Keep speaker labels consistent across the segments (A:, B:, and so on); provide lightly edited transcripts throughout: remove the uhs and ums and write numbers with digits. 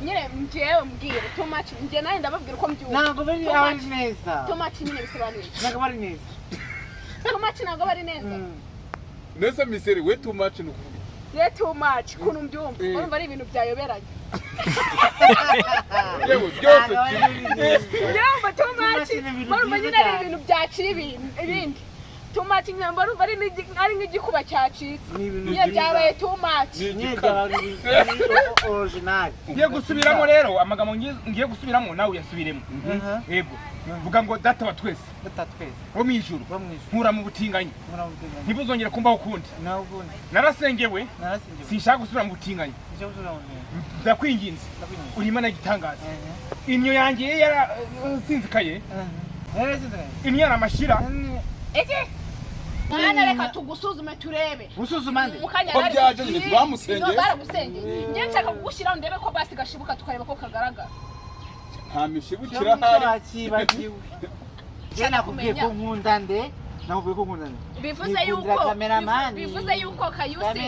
A: nyine mjewe mbwira too much nje naye ndababwira uko mbyumva
B: ntabwo bari neza
A: too much nyine bisobanuye
B: ntabwo bari neza
A: too much ntabwo bari neza
C: neza miseri we too much nukuvuga
A: ye too much kuntu mbyumva urumva ari ibintu byayoberanye
C: yewe byose
A: ndumva too much urumva nyine ari ibintu byacira ibindi too much nyamba urumva ari nk'igikuba cyacitse niyo byabaye too much
B: original
D: ngiye gusubiramo rero amagambo ngiye gusubiramo nawe uyasubiremo yego vuga ngo data wa twese wo mu ijuru nkura mu butinganyi ntibuzongere kumbaho ukundi narasengewe sinshaka gusubira mu butinganyi ndakwinginze uri Imana y'igitangaza inyo yanjye yarasinzikaye inyo yaramashira
A: mwana reka tugusuzume turebe
B: usuzuma nde
C: ko byaje nyine twamusengeye
A: baragusengeye ngiye nshaka kugushyiraho ndebe ko basi gashibuka tukareba ko kagaragara
C: nta mishibukira hari
B: kibagiwe je nakubwiye ko nkunda nde
A: bivuze yuko Kayusi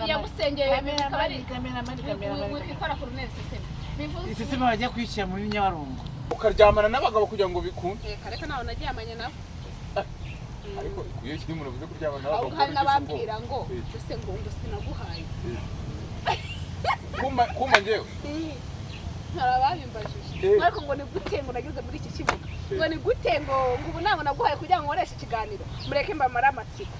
A: yagusengeye wikora ku runezi
B: siseme bajya kwishyira muri Nyabarongo
C: ukaryamana n'abagabo kugira ngo bikunde
A: reka nawe naryamanye nabo
C: ariko kuyo kiri muno bize kuryamana n'abagabo
A: hari nabambwira ngo ese ngo sinaguhaye
C: kuma njewe
A: narababimbajije ariko ngo ni gute ngo nageze muri iki kibuga ngo ni gute ngo ubu ntabwo naguhaye kugira ngo nkoreshe ikiganiro mureke mbamara amatsiko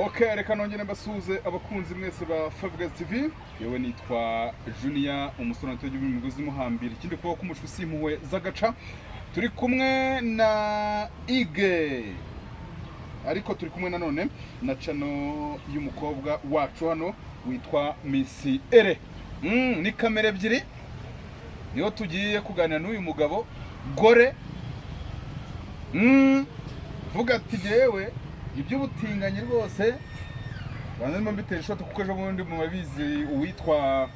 C: Okay, reka nongere mbasuze abakunzi mwese ba Favgas TV. Yewe nitwa Junior umusonatwe y'umugozi muhambira. Ikindi kuba kumushwe simpuwe zagaca. Turi kumwe na Ige. Ariko turi kumwe nanone na channel y'umukobwa wacu hano witwa Miss Ere. Ni kamera ebyiri. Niyo tugiye kuganira n'uyu mugabo gore. Vuga ati jewe iby'ubutinganyi rwose banzemo mbitera ishoti kuko ejo bundi mu mabizi uwitwa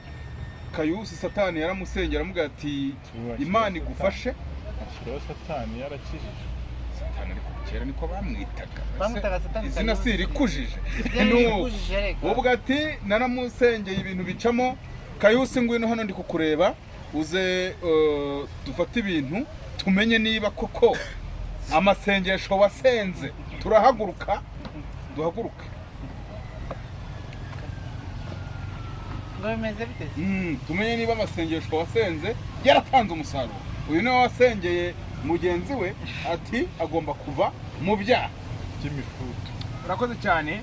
C: Kayusi satani yaramusengera amuga ati Imana igufashe
E: ashiro satani yarakijije
C: satani ariko kera niko
B: bamwitaga satani
C: izina siri kujije ubwo ati naramusengeye ibintu bicamo Kayusi ngwino hano ndi kukureba uze dufate ibintu tumenye niba koko amasengesho wasenze turahaguruka duhaguruka
B: ngo bimeze bite
C: tumenye niba amasengesho wasenze yaratanze umusaruro uyu niwe wasengeye mugenzi we ati agomba kuva mu byaha
E: by'imifuto
D: urakoze cyane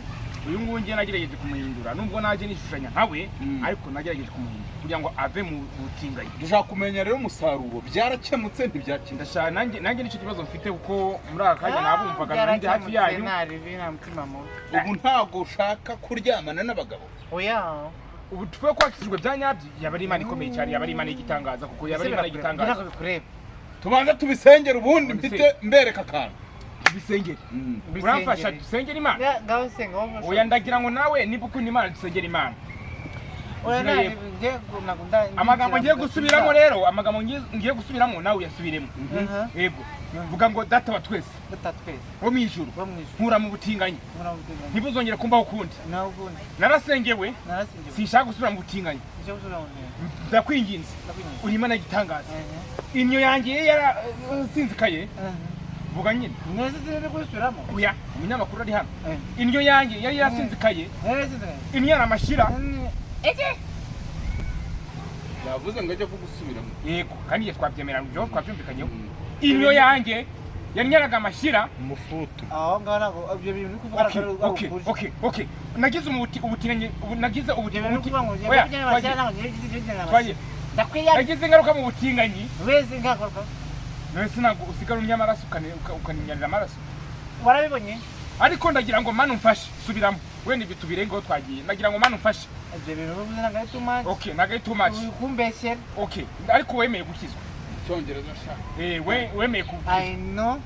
D: uyu nguyu ngiye nagerageje kumuhindura nubwo naje nishushanya nkawe ariko nagerageje kumuhindura kugira ngo ave mu butinganyi
C: dushaka kumenya rero umusaruro byarakemutse ntibyakemutse
D: ndashaka nanjye nicyo kibazo mfite kuko muri aka kanya nabumvaga ndi hafi yanyu
C: ubu ntabwo ushaka kuryamana n'abagabo
B: oya
D: ubu twe kwakijwe bya nyabyo yaba ari Imana ikomeye cyane yaba ari Imana y'igitangaza kuko yaba ari Imana y'igitangaza
C: tubanze tubisengera ubundi mfite mbereka akantu
D: bisengere uramfasha dusengera Imana
B: ngaho senga wowe
D: oya ndagira ngo nawe niba ukunda Imana dusengera Imana
B: oya ngiye nakunda
D: amagambo ngiye gusubiramo rero amagambo ngiye gusubiramo nawe uyasubiremo yego vuga ngo data wa twese wo mu ijuru nkura mu butinganyi ntibuzongere kumbaho ukundi narasengewe sinshaka gusubira mu butinganyi ndakwinginze uri Imana y'igitangaza inyo yanjye yarasinzikaye vuga nyine
B: neza ziri gusubiramo
D: oya umunyamakuru ari hano inyo yanjye yari yasinzikaye inyo yaramashira
C: yavuze ngo ajye kugusubiramo
D: yego kandi twabyemerana byo twabyumvikanyeho inyo yanjye yari nyaraga amashira
E: umufuto
B: aho ngaho ntabwo ibyo bintu uri kuvuga
D: okay nagize ubutinganyi nagize ubutinganyi nagize ingaruka mu butinganyi
B: wese ngakorwa
D: wese ntabwo usigara unyamaraso ukaninyarira amaraso
B: warabibonye
D: ariko ndagira ngo Mana umfashe subiramo wenda ibi tubirengeho twagiye ndagira ngo Mana umfashe
B: ibyo bintu bivuze ntabwo ari too much
D: okay ntabwo ari too much
B: kumbeshyera
D: okay ariko wemeye gukizwa
C: icyongereza shaka
D: wemeye gukizwa
B: I know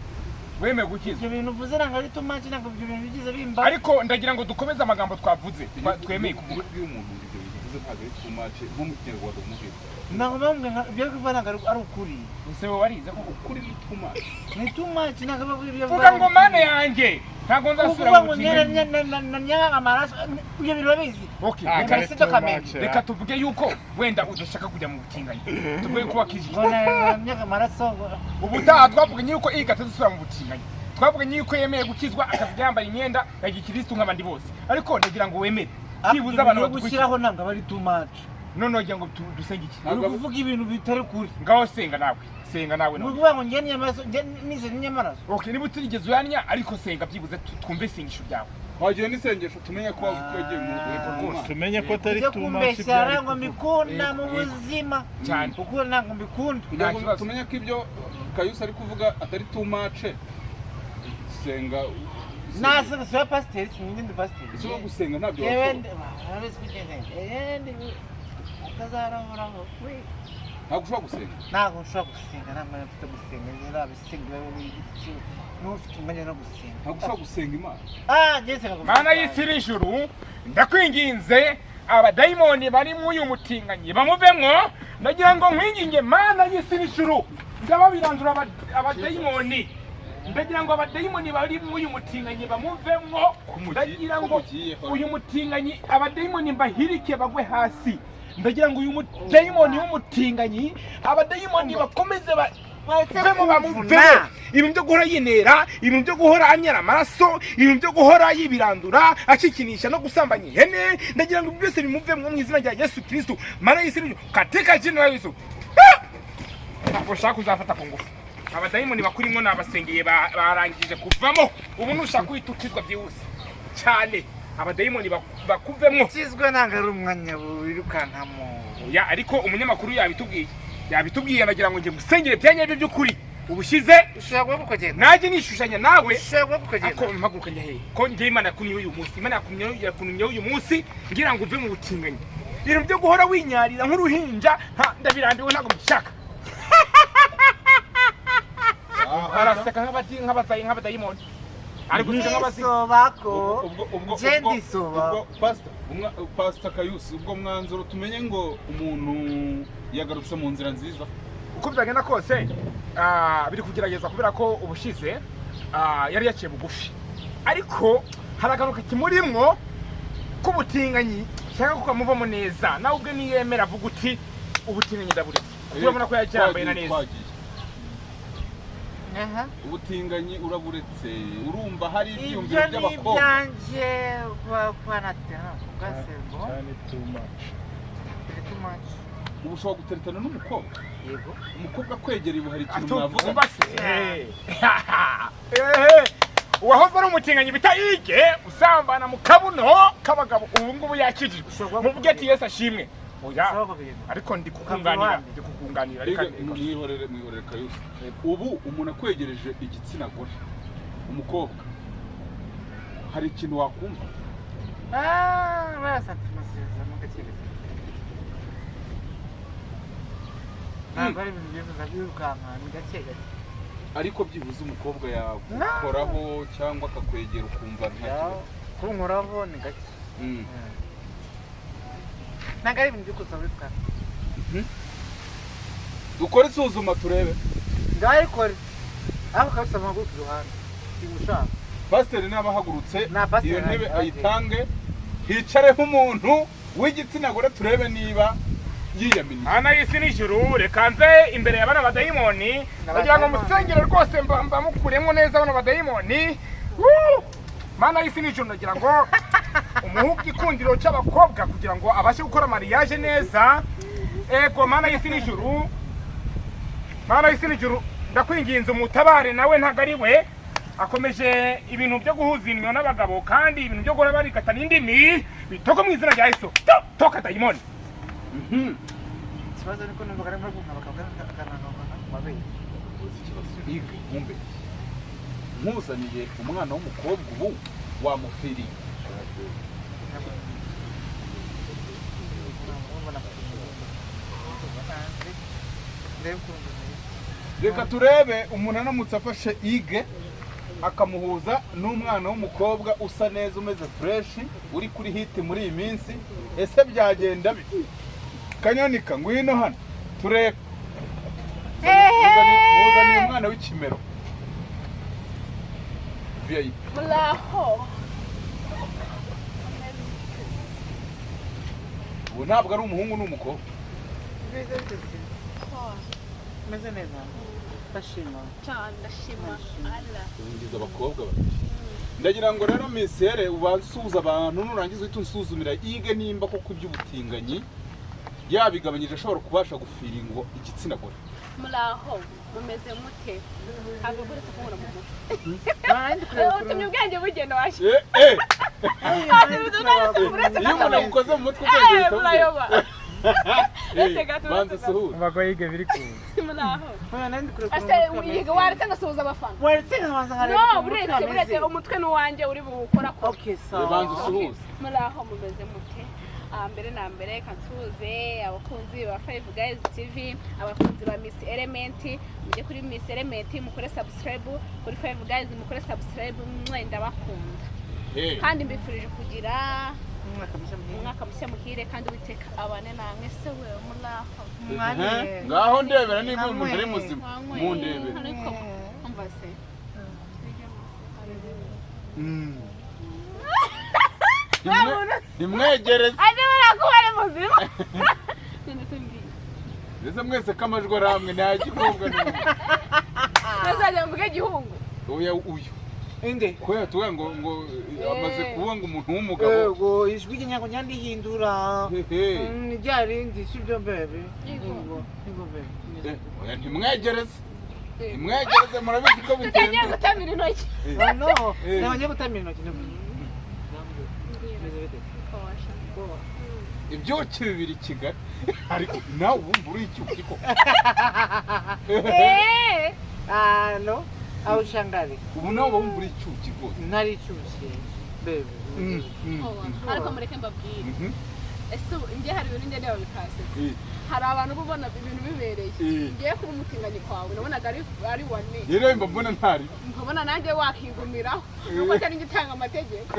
D: wemeye gukizwa
B: ibyo bintu uvuze ntabwo ari too much ntabwo ibyo bintu bigize bimba
D: ariko ndagira ngo dukomeze amagambo twavuze twemeye kuvuga
C: uvuze ntabwo ari too much nko mu kinyarwanda umuvuga
B: ntabwo bamwe ibyo bivuga ntabwo ari ukuri
D: ese wowe warize ko
C: ukuri ni too much
B: ni too much ntabwo ibyo
D: vuga ngo mana yanjye ntabwo nzasubira mu butinganyi
B: nyanga amaraso ibyo bintu babizi
D: okay reka tuvuge yuko wenda udashaka kujya mu butinganyi tuvuge ko wakijije
B: nyanga amaraso
D: ubutaha twavuganye yuko iyi gatazisubira mu butinganyi twavuganye yuko yemeye gukizwa akavuga yambaye imyenda ya gikristo nk'abandi bose ariko ndagira ngo wemere kibuza abantu
B: bagushyiraho ntabwo bari too much
D: none wagira ngo dusenge iki
B: uri kuvuga ibintu bitari kuri
D: ngaho senga nawe
B: ni ukuvuga ngo njye nize nyamaraso
D: okay niba utigeze uyanya ariko senga byibuze twumve isengesho ryawe
C: wagira n'isengesho tumenye ko wagiye mu rwego rwose
E: tumenye ko atari too much
B: kumbeshyara ngo mbikunda mu buzima
D: cyane
B: kuko ntabwo mbikunda
C: kugira ngo tumenye ko ibyo Kayusi ari kuvuga atari too much senga
B: nasenga siya pasiteri sinindi pasiteri
C: icyo gusenga ntabyo
B: atazarahoraho
C: ntabwo ushobora gusenga
B: ntabwo nshobora gusenga nta mwanya mfite gusenga nzabisenga n'ufite umwanya no gusenga
C: ntabwo ushobora gusenga imana
D: mana y'isi n'ijuru ndakwinginze abadayimoni bari mu uyu mutinganyi bamuvemwo ndagira ngo nkwinginge mana y'isi n'ijuru ndababirandura abadayimoni ndagira ngo abadayimoni bari mu uyu mutinganyi bamuvemwo ndagira ngo uyu mutinganyi abadayimoni mbahirike bagwe hasi ndagira ngo uyu mudayimoni w'umutinganyi abadayimoni bakomeze bavemo bamuvemo ibintu byo guhora yinera ibintu byo guhora anyara amaraso ibintu byo guhora yibirandura akikinisha no gusambanya ihene ndagira ngo byose bimuvemo mu izina rya Yesu Kristo mana y'isi katika jina la Yesu ntabwo ushaka kuzafata ku ngufu abadayimoni bakurimo n'abasengeye barangije kuvamo ubu nushaka kwitukizwa byihuse cyane abadayimoni bakuvemwo
B: kizwe nanga ari umwanya wirukankamo
D: ya ariko umunyamakuru yabitubwiye nagira ngo nge musengere byanye byo byukuri ubushize
B: ushaka kugenda
D: naje nishushanya nawe
B: ushaka kugenda
D: ako mpaguruka njya he ko nge Imana yakunye uyu munsi Imana yakunye uyu munsi ngira ngo uve mu butinganyi ibintu byo guhora winyarira nk'uruhinja ndabirambiwe ntabwo mbishaka araseka nk'abadayimoni ari guseka
B: nk'abasobako
C: ubwo pastor Kayusi ubwo mwanzuro tumenye ngo umuntu yagarutse mu nzira nziza
D: uko byagenda kose biri kugerageza kubera ko ubushize yari yaciye bugufi ariko haragaruka kimurimwo k'ubutinganyi cyangwa kukamuvamo neza nawe ubwe niyemera avuga uti ubutinganyi ndaburetse urabona ko yacyambaye na neza
C: ubutinganyi uraburetse urumva hari ibyumviro by'abakobwa
B: ibyanjye kwa natera ugasego
E: cyane too much
C: ubu ushobora guteretana n'umukobwa
B: yego
C: umukobwa kwegereye ubu hari ikintu mwavuga
D: uwahoze ari umutinganyi bita Ige usambana mu kabuno k'abagabo ubu ngubu yakijijwe muvuge ati Yesu ashimwe oya ariko ndi kukunganira
C: reka mwihorere Kayusi ubu umuntu akwegereje igitsina gore umukobwa hari ikintu wakumva
B: barasatse amasezerano gakegetse ntabwo ari ibintu byifuza kwirukanka ni gake gake
C: ariko byibuze umukobwa yagukoraho cyangwa akakwegera ukumva nta kibazo
B: kunkoraho ni gake ntabwo ari ibintu byo kuza wirukanka
C: dukore isuzuma turebe
B: ngayikore ariko kabisa amaguru ku ruhande simushaka
C: pasiteri n'abahagurutse iyo ntebe ayitange hicareho umuntu w'igitsina gore turebe niba yiyaminiye
D: mana y'isi n'ijuru reka nze imbere y'abana badayimoni kugira ngo musengere rwose mbamukuremo neza bano badayimoni mana y'isi n'ijuru nagira ngo umuhungu igikundiro cy'abakobwa kugira ngo abashe gukora mariage neza ego mana y'isi n'ijuru ndakwinginze umutabare nawe ntago ari we akomeje ibintu byo guhuza iminwa n'abagabo kandi ibintu byo guhora barikata n'indimi bitoko mu izina rya Yesu toka dayimoni
B: ikibazo niko numva karimo bakabwa akananona mabeye
C: nkumbe nkuzaniye umwana w'umukobwa ubu wamufiriye reka turebe umuntu anamutse afashe Ige akamuhuza n'umwana w'umukobwa usa neza umeze fresh uri kuri hit muri iyi minsi ese byagenda bite Kanyonika ngwino hano tureka muzaniye umwana w'ikimero VIP
A: muraho
C: ubu ntabwo ari umuhungu n'umukobwa
B: meze neza ndashima
A: cyane ndashima Allah
C: ngize abakobwa babiri ndagira ngo rero misere ubasuhuza abantu nurangiza uhita unsuzumira yige nimba koko iby'ubutinganyi yabigabanyije ashobora kubasha gufiringo igitsina gore
A: muraho mumeze mute ntabwo buretse kubona mu mutwe utumye ubwenge bugenda washe
C: iyo umuntu agukoze mu mutwe ubwenge
A: murayoba
C: banza usuhuze
E: bakoreye biri kuza
A: muraho
B: nandi kure
A: ase yiga waretse ngasuhuza abafana
B: waretse nkabanza
A: no buretse umutwe n'uwanjye uri bukora ko
B: okay so
C: banza usuhuze
A: muraho mumeze mute mbere na mbere kansuze abakunzi ba 5 Guys TV abakunzi ba Miss Element mujye kuri Miss Element mukore subscribe kuri 5 Guys mukore subscribe mwenda bakunda kandi mbifurije kugira umwaka mushya muhire kandi witeka abane namwe se we muraho
C: ngaho ndebera niba umuntu ari muzima mundebera
A: ariko umva se
C: nimwegereze
A: ane barakuba ari muzima
C: ndetse mwese kamajwi aramwe nta gikobwa n'umwe
A: nazajya mvuge igihungu
C: uyu
B: inde
C: ko yatuwe ngo amaze kuba ngo umuntu w'umugabo
B: yego ijwi ryanjye nyandihindura ni ryarindi sibyo bebe yego bebe
C: ntimwegereze nimwegereze murabizi ko
A: tutangiye
C: bigenda
A: gutamira intoki
B: no nabanye gutamira intoki
C: ibyuki bibiri Kigali ariko nawe wumva uri icyuki ko
B: no au shangari
C: ubu nawe wumva uri icyuki rwose
B: ntari cyushye bebe
A: ariko mureke mbabwire ese njye hari ibintu njye ndeba bikasetse hari abantu ubona ibintu bibereye ngiye kuba umutinganyi kwawe nabonaga ari wane
C: rero mbona ntari
A: nkabona nanjye wakigumiraho nuko cyane ngitanga amategeko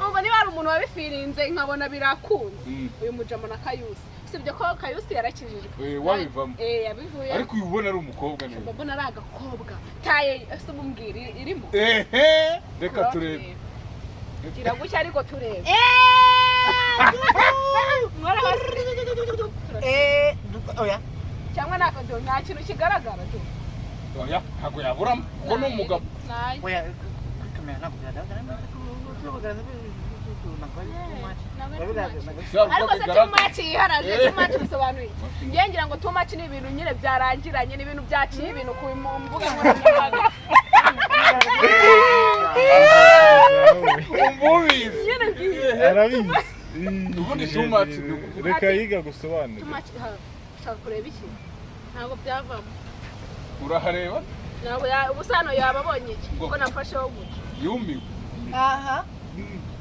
A: ubu niba hari umuntu wabifirinze nkabona birakunze uyu mujama na Kayusi sibyo ko Kayusi yarakijijwe
C: wabivamo
A: yabivuye
C: ariko uyu ubona ari umukobwa neza
A: mbona ari agakobwa taye ese umbwira irimo
C: reka turebe
A: gira gushya ariko turebe
B: oya
A: cyangwa nta kintu kigaragara tu
C: oya ntabwo yaburamo ko ni umugabo
B: oya kamera ntabwo byagaragara
A: ariko se too much yiharaje too much bisobanuye ngiye ngira ngo too much ni ibintu nyine byarangiranye ni ibintu byaciye ibintu ku mbuga nkoranyambaga
C: umbubizi
A: nyine bwiye
E: arabizi
C: ubundi too much
E: reka yiga gusobanura
A: too much shaka kureba iki ntabwo byavamo
C: urahareba
A: ntabwo ubusano yababonye iki ko nafasheho gutya
C: yumiwe
B: aha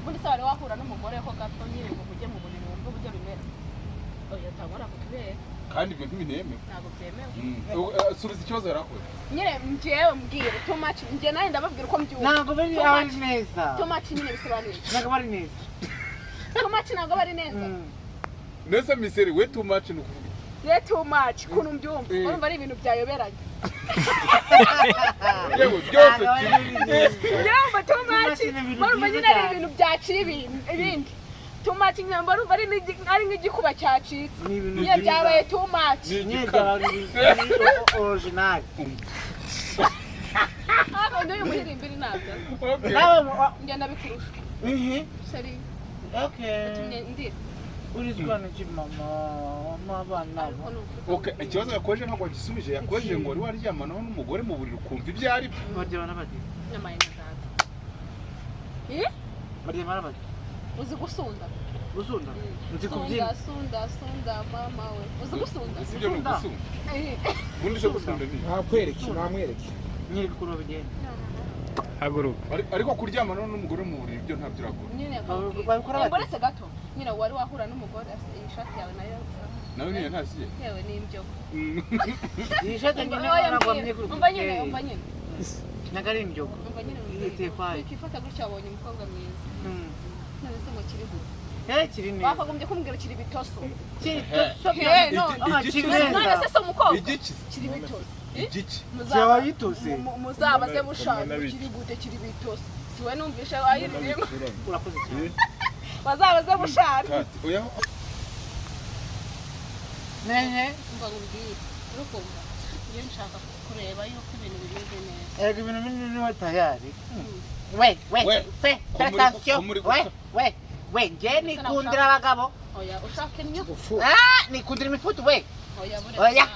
A: ubundi se wari wahura n'umugore ko gato nyine ngo mujye mu buriri wumve uburyo bimera oya utabona kutubera
C: kandi ibyo ntibinemewe
A: ntabwo byemewe
C: subiza ikibazo yarakoze
A: nyine njyewe mbwire too much njye nawe ndababwira uko mbyumva
B: ntabwo bari neza
A: too much nyine bisobanuye
B: ntabwo bari neza
A: too much ntabwo bari neza
C: nese miseri we too much ni ukuvuga
A: ye too much kuntu mbyumva urumva ari ibintu byayoberanye
C: yewe byose
A: njyewe too much urumva nyine ari ibintu byaciye ibindi too much nyamba urumva ari nk'igikuba cyacitse niyo byabaye too much
B: original
A: n'uyu muririmbiri ntabyo ngenda bikurusha sari ndira
B: urizwa n'iki mama abana
C: okay ikibazo yakoje ntabwo gisubije yakoje ngo wari waryamanaho n'umugore mu buriri ukumva ibyo ari
B: baryamana bati
A: n'amaye n'azata
B: baryamana bati
A: uzi gusunda
B: gusunda nzi kubyina
A: sunda mama we uzi gusunda
C: sibyo ni gusunda ubundi se gusunda ni
E: namwereke
B: nyiri kuro bigenda
E: haguruka
C: ariko kuryamanaho n'umugore mu buriri ibyo ntabyo urakora
A: nyine
B: babikora bati
A: ngoretse gato nyine wari wahura n'umugore iyi shati yawe nayo
C: nawe niyo ntasiye
A: yewe ni ibyo
B: iyi shati nyine
A: umva nyine
B: nagari injogo
A: umva nyine
B: Itekwaye.
A: kwifata gutya wabonye umukobwa mwiza none se ngo kiri gute
B: kiri neza
A: bakagombye kumbwira kiri bitoso
B: kiri
A: kiri none se so umukobwa
C: igiki
A: kiri bitoso
C: igiki
B: cyaba yitose
A: muzabaze bushaka kiri gute kiri bitoso siwe numvishe ayirimo
B: urakoze cyane
A: bazabaze bushaka
C: oya
B: nehe
A: umva ngubwire urukumva iyo nshaka kureba yuko ibintu bimeze neza
B: ego ibintu binini wa tayari we nje nikundira abagabo
A: oya ushaka imyo
B: nikundira imifutu we
A: oya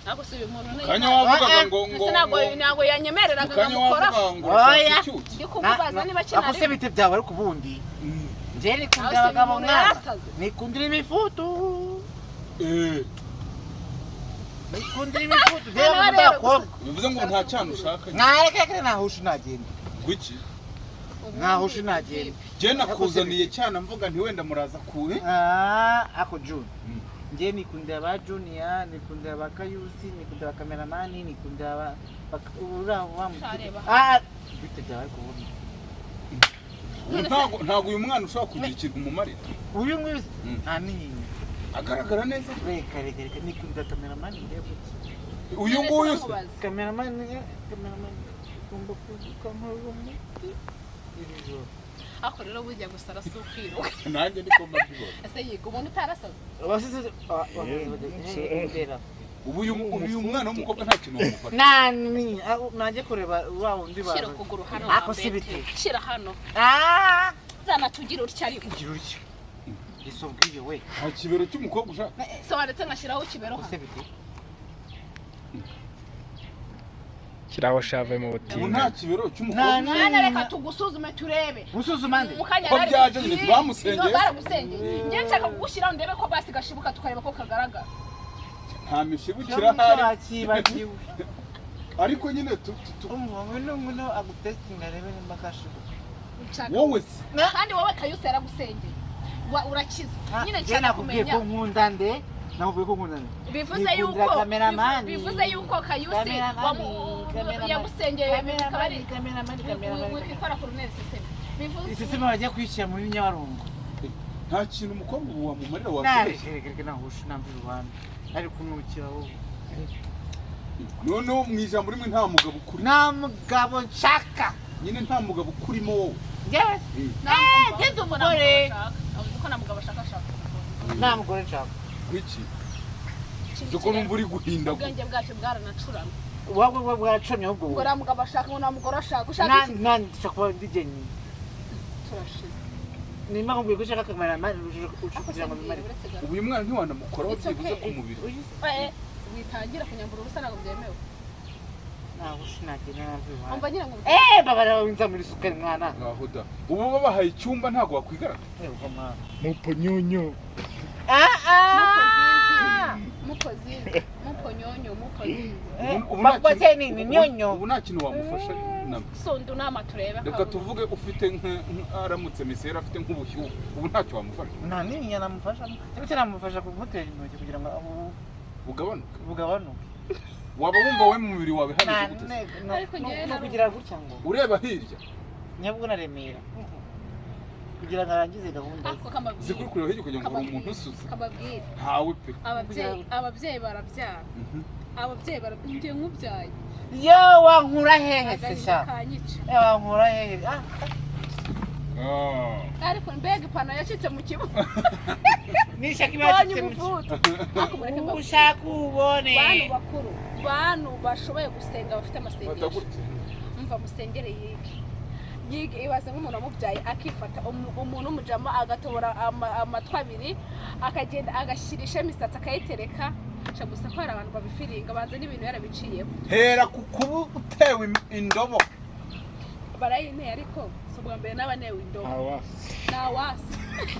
A: ntabwo si umuntu
C: kanya wavugaga ngo
A: ntabwo yanyemereraga
C: ngamukora
B: oya
A: ndi kumubaza niba kinari
B: akose bite byawe ariko ubundi nje nikundira abagabo mwana nikundira imifutu nikundira imifutu rero ndakobwa
C: bivuze ngo nta cyane ushaka
B: ntareke nahusha nagenda
C: gwiki
B: nahusha nagenda
C: je nakuzaniye cyane mvuga nti wenda muraza kure
B: ako June nje nikundira ba Junior nikundira ba Kayusi nikundira cameraman nikundira ura bite byawe ko ubundi
C: ntago uyu mwana ushobora kugira ikintu umumarira
B: uyu nguyu nini
C: agaragara neza
B: reka nikundira cameraman ndebye
C: uyu nguyu
B: cameraman kumba kukamurumwe
A: ako rero bujya gusara si ukwiruka
C: nanjye niko mbabibona
A: ese yiga umuntu utarasaze
B: abasize
C: ubu uyu mwana w'umukobwa nta kintu wamufata
B: nani najye kureba wa wundi
A: shira ukuguru hano
B: ako sibite
A: shira hano zana tugira utya ariko
B: ugira utya isobwiye we
C: nta kibero cy'umukobwa ushaka
A: so waretse nkashiraho kibero hano
B: sibite
E: kiraho shave mu
C: ubu
E: butinga
C: nta kibero cy'umukobwa
A: mwana reka tugusuzume turebe
B: musuzuma nde
C: ko byaje nyine bamusengeye
A: baragusengeye njye nshaka kugushyiraho ndebe ko basi gashibuka tukareba ko kagaragara
C: nta mishibukira hari
B: kibagiwe
C: ariko nyine
B: ngwino agutestinga rebe nimba kashibuka
C: wowe se
A: kandi wowe Kayusi yaragusengeye urakiza nyine nshaka kumenya
B: ko nkunda nde nakubwiye ko nkunda nde
A: bivuze yuko Kayusi yagusengeye wikora ku runeri siseme bivuze
B: isiseme bajya kwishyira muri Nyabarongo
C: nta kintu umukobwa ubu wamumarira wakoresha
B: nahusha namvira uruhande ari kumwukira wowe
C: noneho mu ijambo rimwe nta mugabo ukuri
B: nta mugabo nshaka
C: nyine nta mugabo ukurimo wowe
B: njyewe
A: ngeze umugore ko nta mugabo ashaka
B: nta mugore nshaka
C: wiki zuko numva uri guhinda
A: ubwenge bwacu bwaranacurana
B: wowe bwacomye ahubwo
A: ngo nta mugabo ashaka ngo nta mugore ashaka ushaka iki
B: nani nshaka kuba ndigeni
A: turashize
B: nimba nkubwiye ko ushaka cameraman kugira ngo bimare
C: ubu uyu mwana ntiwanamukoraho byibuze ku mubiri
A: witangira kunyambura ubusa ntabwo byemewe
B: ntabwo sinagenda nabyo
A: umva nyine ngo
B: babara winza muri sukari mwana
C: aho da ubu babahaye icyumba ntabwo wakwigaragara
E: muponyonyo
A: muponyonyo
B: bakoze nini nyonyo
C: ubu nta kintu wamufasha
A: sondu nama turebe
C: reka tuvuge ufite aramutse misera afite nk'ubushyuhe ubu ntacyo wamufasha
B: nta nini yanamufasha ariko namufasha kumutera intoki kugira ngo bugabanuke
C: waba wumva we mu mubiri wawe hano
B: no kugira gutya ngo
C: ureba hirya
B: nyabwo naremera kugira ngo arangize gahunda
C: zikuri kureba hirya kugira ngo uri umuntu usuze
A: kababwire
C: ntawe pe
A: ababyeyi barabyara ababyeyi barabyiye nk'ubyaye
B: yo wankura hehe se sha wankura hehe
A: ariko mbega ipantaro yacitse mu kibuga
B: nishaka ibacitse mu kibuga ushaka ubone
A: bantu bakuru bantu bashoboye gusenga bafite amasengesho umva musengere yige ibaze nk'umuntu wamubyaye akifata umuntu w'umujama agatobora amatwi abiri akagenda agashirisha imisatsi akayitereka gusa ko hari abantu babifiringa banze n'ibintu yarabiciyeho
C: hera ku kuba utewe indobo
A: barayinteye ariko si ubwa mbere n'abanewe indobo ntawasi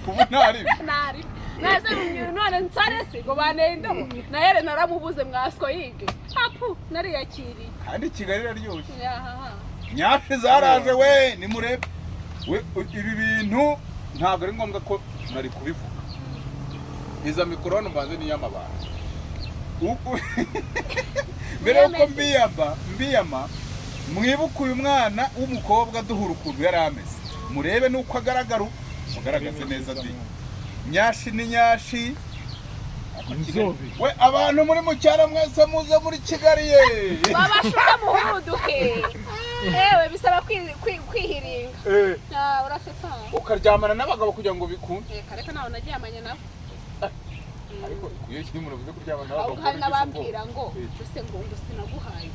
C: ubu ntari
A: naze none nsarese ngo baneye indobo nahere naramubuze mwasko yige apu nariyakiriye
C: kandi Kigali iraryoshye nyashi zaraje we nimurebe ibi bintu ntabwo ari ngombwa ko nari kubivuga iza mikoro hano mbanze n'iy'amabanga mbere yuko mbiyama mwibuke uyu mwana w'umukobwa duhura ukuntu yari ameze murebe nuko agaragara mugaragaze neza di nyashi ni nyashi we abantu muri mu cyaro mwese muze muri Kigali ye
A: babashuka muhuduke ewe bisaba kwihiringa urafite
C: ukaryamana n'abagabo kugira ngo bikunde
A: kareka nawe naryamanye nabo
C: ariko iyo kiri mu bivuze kuryamana n'abagabo
A: hari nabambwira ngo use ngo sinaguhaye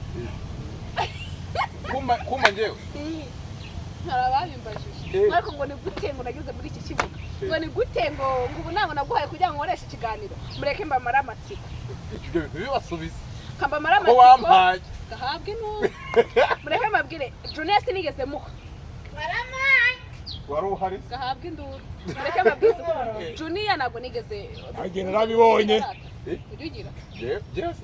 C: kuma njyewe
A: narababimbajije ariko ngo ni gute ngo nageze muri iki kibuga ngo ni gute ngo ubu ntabwo naguhaye kugira ngo nkoreshe ikiganiro mureke mbamara amatsiko
C: ibyo bintu bibasubiza
A: kambamara amatsiko gahabwe n'ubu mureke mbabwire Jones nigeze muha
C: wari uhari
A: gahabwe induru mureke mbabwire Junior ntabwo nigeze
E: agenda nabibonye
A: ugira
C: byose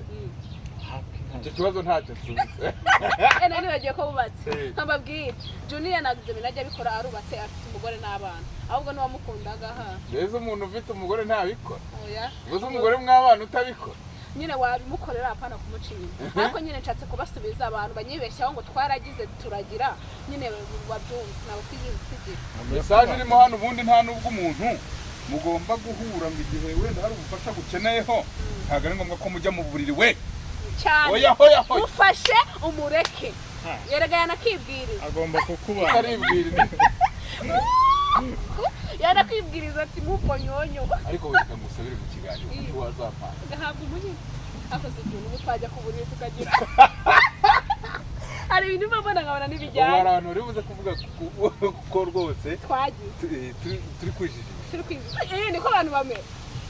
C: icyo kibazo ntacyo nsubiza
A: nari bagiye ko bubatse nkababwira Junior ntabwo binajya bikora arubatse afite umugore n'abana ahubwo n'uwamukundaga
C: mbese umuntu ufite umugore ntabikora ubuze umugore mw'abana utabikora
A: nyine wabimukorera apana kumucinya ariko nyine nshatse kubasubiza abantu banyibeshyaho ngo twaragize turagira nyine babyumva nabo twigira
C: mesaje irimo hano ubundi nta nubwo umuntu mugomba guhura ngo igihe wenda hari ubufasha gukeneyeho ntabwo ari ngombwa ko mujya mu buriri we
A: cyane ufashe umureke yerega yanakibwiriza
E: agomba kukubana
C: aribwiriza
A: yanakwibwiriza ati muponyonyo
C: ariko wenda ngusabire mu kiganiro kuko wazapana
A: gahabwa umunyi akoze ikintu ubu twajya ku buriri tukagira hari ibintu mbona nkabona n'ibijyanye
C: hari abantu bari buze kuvuga ko rwose
A: twagiye
C: turi kwijijisha
A: niko abantu bamera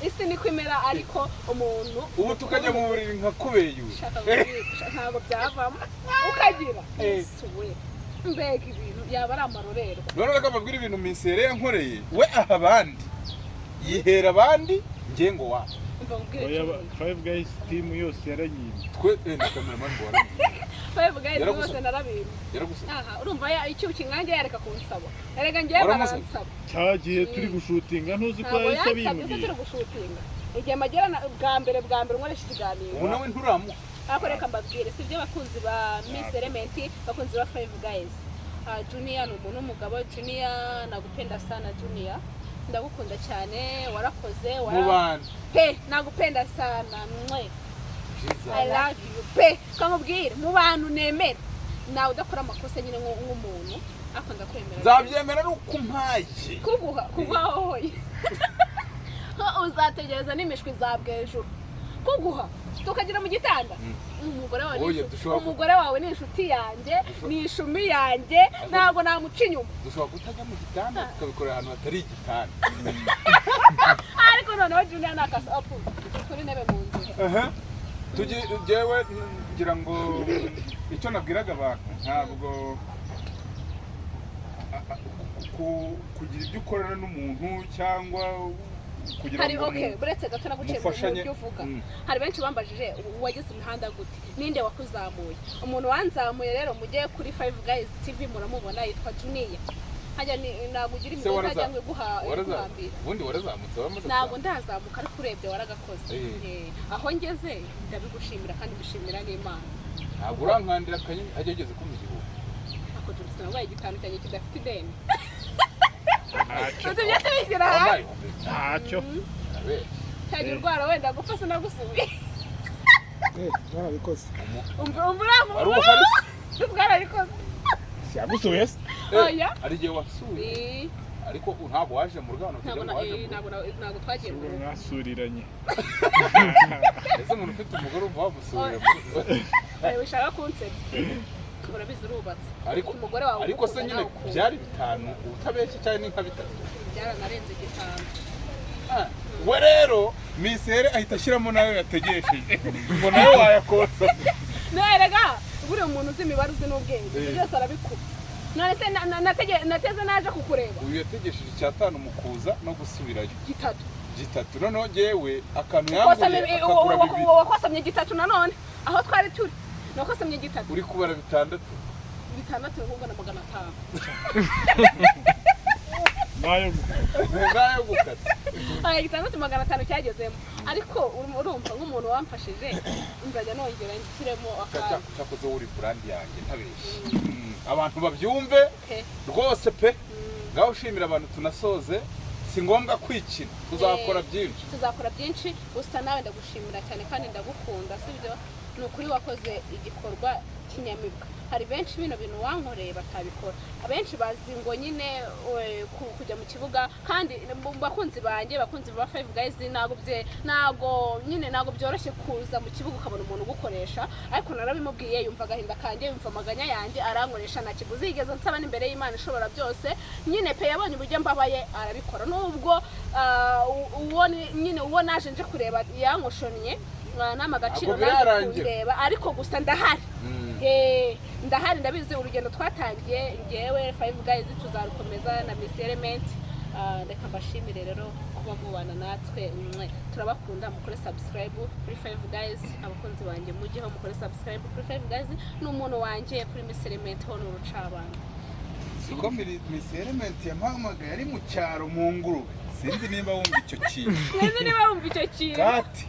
A: isi niko imera ariko umuntu
C: ubu tukajya mu buriri nka kubeyuye
A: ntabwo byavamo ukagira we mbega ibintu yaba ari amarorerwa
C: none reka mbabwire ibintu misere yankoreye we aha abandi yihera abandi nge ngo wa
E: Five Guys team yose yarayimye
C: twe na cameraman ngo warayimye
A: Five Guys yose narabimye
C: yaragusaba
A: urumva icyo kingange yareka kunsaba erega ngiye baransaba
E: cyagiye turi gushutinga ntuzi ko yahise bimubwiye
A: turi gushutinga igihe magera bwa mbere nkoresha ikiganiro
C: ubu nawe nturamu
A: ariko reka mbabwire si ibyo bakunzi ba Miss Element bakunzi ba Five Guys Junior ni umuntu w'umugabo Junior nagupenda sana Junior ndagukunda cyane warakoze nagupenda sana mwe I love you kamubwire mu bantu nemera nawe udakora amakosa nyine nk'umuntu akunda kwemera
C: nzabyemera nuko mpaye
A: kuguha uzategereza n'imishwi zabwejuru kuguha tukagira mu gitanda umugore wawe ni inshuti yanjye ni ishumi yanjye ntabwo namuca inyuma
C: dushobora kutajya mu gitanda tukabikorera ahantu hatari igitanda
A: ariko noneho Junior nakasapu kuri ntebe mu nzira
C: tugewe ngira ngo icyo nabwiraga abantu ntabwo kugira ibyo ukorera n'umuntu cyangwa kugira ngo
A: buretse gato naguciye mu byo uvuga hari benshi bambajije wageze imihanda gute ninde wakuzamuye umuntu wanzamuye rero mujye kuri Five Guys TV muramubona yitwa Junior hajya nagugira imyenda hajya ngo guhambira
C: ubundi warazamutse wamaze
A: ntabwo ndazamuka ariko urebye waragakoze aho ngeze ndabigushimira kandi bishimira n'Imana
C: ntabwo urankandira akanye agegeze ku mugihugu
A: ako Johnson wabaye igitandukanye kidafite ideni
E: ntacyo
A: cyane urwara wenda gupfa sinagusubiye
E: barabikoze
A: bwarabikoze
E: siyagusuye se
C: ari igihe wasuye ariko ntabwo waje mu rugano
A: ntabwo twagiye mu rugo
E: mwasuriranye
C: ese umuntu ufite umugore umva wamusurira
A: wishaka kunsebya urabizi urubatse umugore wawe
C: ariko se nyine byari 5 utabeshye cyane ni nka 3
A: byaranarenze 5
C: we rero misere ahita ashyiramo nayo yategesheje ngo nayo wayakosa
A: nerega buri umuntu uzi imibare uzi n'ubwenge byose arabikura none se nateze naje kukureba
C: uyu yategesheje 5 mu kuza no gusubirayo
A: 3
C: noneho jewe akantu yambuye
A: wakosamye 3 nanone aho twari turi nakosamye 3
C: uri kubara 6
A: ahubwo na 500
C: nayo gukata
A: igitandatu 500 cyagezemo ariko urumva nk'umuntu wamfashije nzajya nongera nshyiremo akantu
C: cyakoze uri brand yanjye ntabeshye abantu babyumve rwose pe ngaho ushimira abantu tunasoze si ngombwa kwikina tuzakora byinshi gusa nawe ndagushimira cyane kandi ndagukunda sibyo ni ukuri wakoze igikorwa kinyamibwa hari benshi bino bintu wankoreye batabikora abenshi bazi ngo nyine kujya mu kibuga kandi bakunzi banjye bakunzi ba 5 guys nago byoroshye kuza mu kibuga ukabona umuntu ugukoresha ariko narabimubwiye yumva agahinda kanjye yumva amaganya yanjye arankoresha nta kiguzi yigeze nsaba n'imbere y'Imana ishobora byose nyine pe yabonye uburyo mbabaye arabikora nubwo uwo naje nje kureba yankoshonnye n'amagaciro naje kureba ariko gusa ndahari ndahari ndabizi urugendo twatangiye ngewe 5 guys tuzarukomeza na Miss Element reka mbashimire rero kuba mubana natwe turabakunda mukore subscribe kuri 5 guys abakunzi banjye mujyeho mukore subscribe kuri 5 guys n'umuntu wanjye kuri Miss Element ho n'urucabana siko Miss Element yampamagaye ari mu cyaro mu ngurube sinzi niba wumva icyo kintu
A: sinzi niba wumva icyo kintu
C: kati